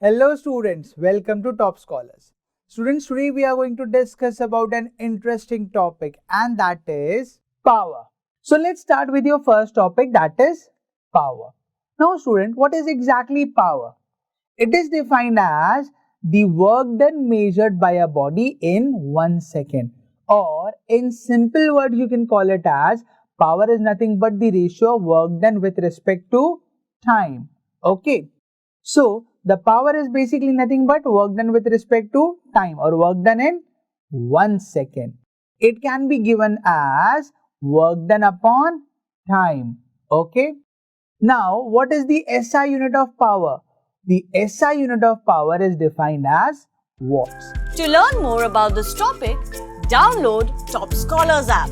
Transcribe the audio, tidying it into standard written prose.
Hello students, welcome to Top Scholars. Students, today we are going to discuss about an interesting topic, and that is power. So let's start with your first topic, that is power. Now student, what is exactly power? It is defined as the work done measured by a body in 1 second, or in simple words you can call it as power is nothing but the ratio of work done with respect to time. Okay. So, the power is basically nothing but work done with respect to time, or work done in 1 second. It can be given as work done upon time. Okay. Now, what is the SI unit of power? The SI unit of power is defined as watts. To learn more about this topic, download Top Scholars app.